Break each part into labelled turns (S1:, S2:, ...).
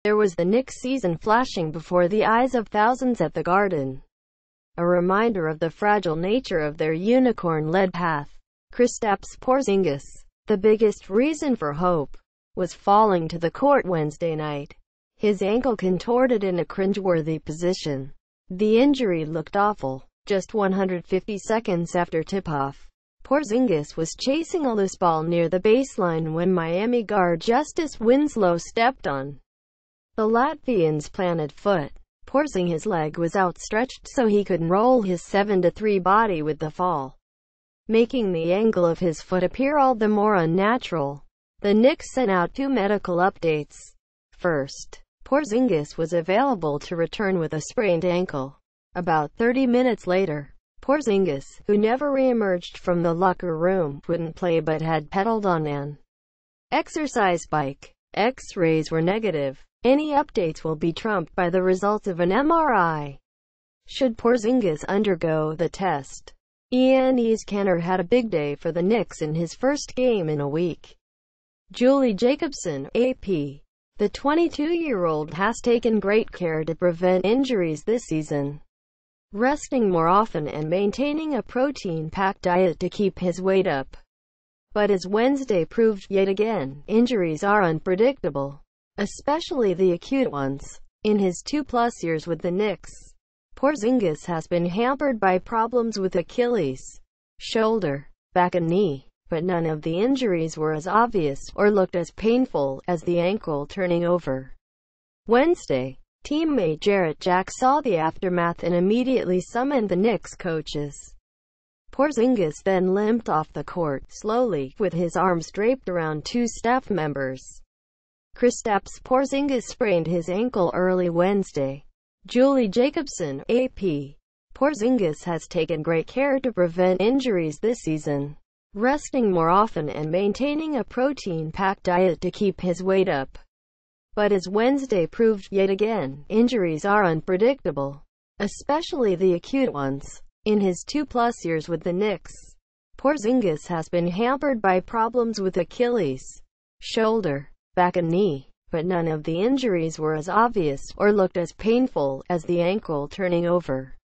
S1: There was the Knicks season flashing before the eyes of thousands at the Garden, a reminder of the fragile nature of their unicorn-led path. Kristaps Porzingis, the biggest reason for hope, was falling to the court Wednesday night, his ankle contorted in a cringeworthy position. The injury looked awful. Just 150 seconds after tip-off, Porzingis was chasing a loose ball near the baseline when Miami guard Justice Winslow stepped on the Latvian's planted foot. Porzingis' leg was outstretched so he could roll his 7-3 body with the fall, making the angle of his foot appear all the more unnatural. The Knicks sent out two medical updates. First, Porzingis was available to return with a sprained ankle. About 30 minutes later, Porzingis, who never re-emerged from the locker room, wouldn't play but had pedaled on an exercise bike. X-rays were negative. Any updates will be trumped by the results of an MRI, should Porzingis undergo the test. NewsZone had a big day for the Knicks in his first game in a week. Julie Jacobson, AP. The 22-year-old has taken great care to prevent injuries this season, resting more often and maintaining a protein-packed diet to keep his weight up. But as Wednesday proved yet again, injuries are unpredictable, especially the acute ones. In his 2+ years with the Knicks, Porzingis has been hampered by problems with Achilles, shoulder, back and knee, but none of the injuries were as obvious or looked as painful as the ankle turning over. Wednesday, teammate Jarrett Jack saw the aftermath and immediately summoned the Knicks coaches. Porzingis then limped off the court, slowly, with his arms draped around two staff members. Kristaps Porzingis sprained his ankle early Wednesday. Julie Jacobson, AP. Porzingis has taken great care to prevent injuries this season, resting more often and maintaining a protein-packed diet to keep his weight up. But as Wednesday proved yet again, injuries are unpredictable, especially the acute ones. In his 2+ years with the Knicks, Porzingis has been hampered by problems with Achilles, shoulder, back and knee, but none of the injuries were as obvious or looked as painful as the ankle turning over.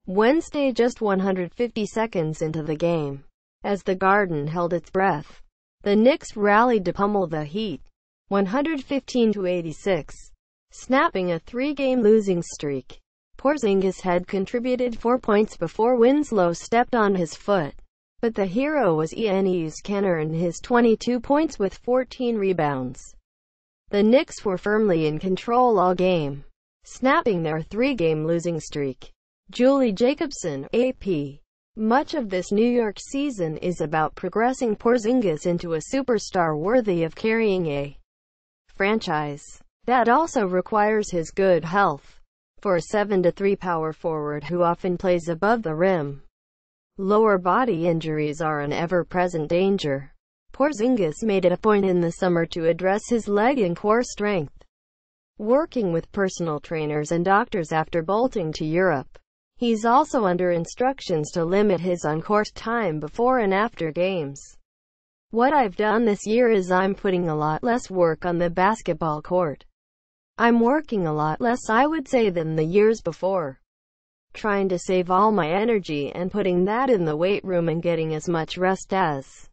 S1: Wednesday, just 150 seconds into the game, as the Garden held its breath, the Knicks rallied to pummel the Heat, 115-86, snapping a 3-game losing streak. Porzingis had contributed 4 points before Winslow stepped on his foot, but the hero was NewsZone and his 22 points with 14 rebounds. The Knicks were firmly in control all game, snapping their 3-game losing streak. Julie Jacobson, AP. Much of this New York season is about progressing Porzingis into a superstar worthy of carrying a franchise. That also requires his good health. For a 7-3 power forward who often plays above the rim, lower body injuries are an ever-present danger. Porzingis made it a point in the summer to address his leg and core strength, working with personal trainers and doctors after bolting to Europe. He's also under instructions to limit his on-court time before and after games. What I've done this year is I'm putting a lot less work on the basketball court. I'm working a lot less, I would say, than the years before. Trying to save all my energy and putting that in the weight room and getting as much rest as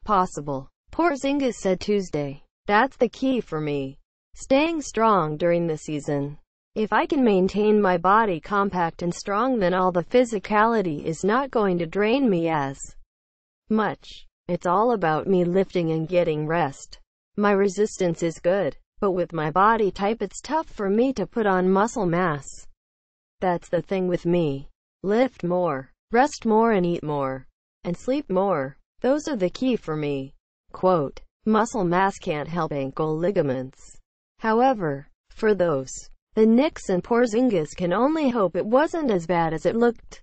S1: possible, Porzingis said Tuesday. That's the key for me. Staying strong during the season. If I can maintain my body compact and strong, then all the physicality is not going to drain me as much. It's all about me lifting and getting rest. My resistance is good, but with my body type it's tough for me to put on muscle mass. That's the thing with me. Lift more, rest more and eat more, and sleep more. Those are the key for me. Quote, muscle mass can't help ankle ligaments. However, for those, the Knicks and Porzingis can only hope it wasn't as bad as it looked.